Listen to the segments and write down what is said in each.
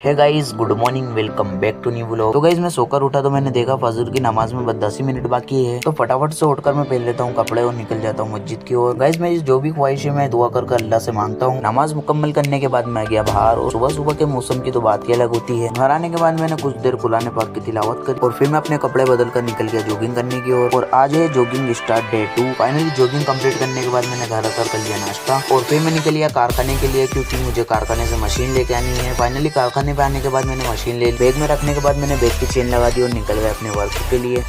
Hey guys, good morning, welcome back to new vlog. तो guys मैं सोकर उठा तो मैंने देखा फजर की नमाज में बस 10 ही मिनट बाकी है। तो फटाफट से उठकर मैं पहन लेता हूँ कपड़े और निकल जाता हूँ मस्जिद की ओर। गाइस मेरी जो भी ख्वाहिश है मैं दुआ कर अल्लाह से मांगता हूँ। नमाज मुकम्मल करने के बाद मैं गया बाहर और सुबह सुबह के मौसम की तो बात ही अलग होती है। घर आने के बाद मैंने कुछ देर कुरान पाक की तिलावत करी और फिर मैं अपने कपड़े बदल कर निकल गया जॉगिंग करने की ओर। और आज है jogging start day 2। Finally jogging complete करने के बाद मैंने घर आकर कर लिया नाश्ता और फिर मैं निकल गया कारखाने के लिए, क्योंकि मुझे कारखाने से मशीन लेके आनी है। फाइनली कारखाने पे आने के बाद मैंने मशीन ले बैग में रखने के बाद मैंने बैग की चेन लगा दी और निकल गए अपने वर्क के लिए।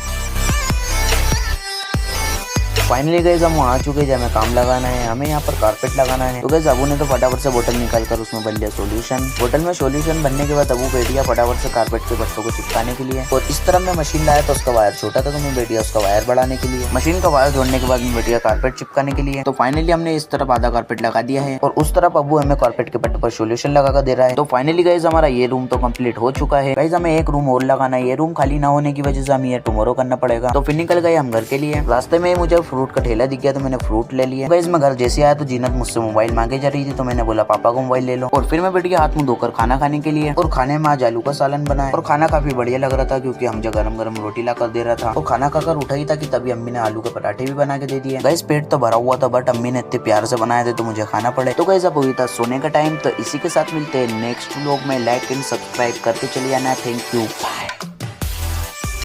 फाइनली गाइस हम आ चुके हैं, हमें काम लगाना है, हमें यहाँ पर कारपेट लगाना है। तो गाइस अबू ने तो फटाफट से बोतल निकाल कर उसमें बन लिया सॉल्यूशन। बोतल में सॉल्यूशन बनने के बाद अबू बैठ गया फटाफट से कारपेट के पट्टों को चिपकाने के लिए। और इस तरह मैं मशीन लाया तो उसका वायर छोटा था तो मैं बैठ गया उसका वायर बढ़ाने के लिए। मशीन का वायर जोड़ने के बाद मैं बैठ गया कारपेट चिपकाने के लिए। तो फाइनली हमने इस तरफ आधा कारपेट लगा दिया है और उस तरफ अबू हमें कारपेट के पट्टे पर सॉल्यूशन लगा कर दे रहा है। तो फाइनली गाइस हमारा ये रूम तो कंप्लीट हो चुका है। गाइस हमें एक रूम और लगाना है, ये रूम खाली ना होने की वजह से हमें ये टुमारो करना पड़ेगा। तो फिर निकल गए हम घर के लिए। रास्ते में मुझे फ्रूट का ठेला दिख गया तो मैंने फ्रूट ले लिया। गाइस मैं घर जैसे आया तो जीनत मुझसे मोबाइल मांगे जा रही थी तो मैंने बोला पापा को मोबाइल ले लो। और फिर मैं बैठ गया हाथ मुंह धोकर खाना खाने के लिए। और खाने में आज आलू का सालन बनाया और खाना काफी बढ़िया लग रहा था क्योंकि हम जो गरम गरम रोटी ला कर दे रहा था। और खाना खाकर उठा ही था कि तभी अम्मी ने आलू के पराठे भी बना के दे दिए। गाइस पेट तो भरा हुआ था बट अम्मी ने इतने प्यार से बनाए थे तो मुझे खाना पड़े। तो गाइस अब हुई था सोने का टाइम। तो इसी के साथ मिलते हैं नेक्स्ट व्लॉग में। लाइक एंड सब्सक्राइब करके चलिए आना। Thank you, bye.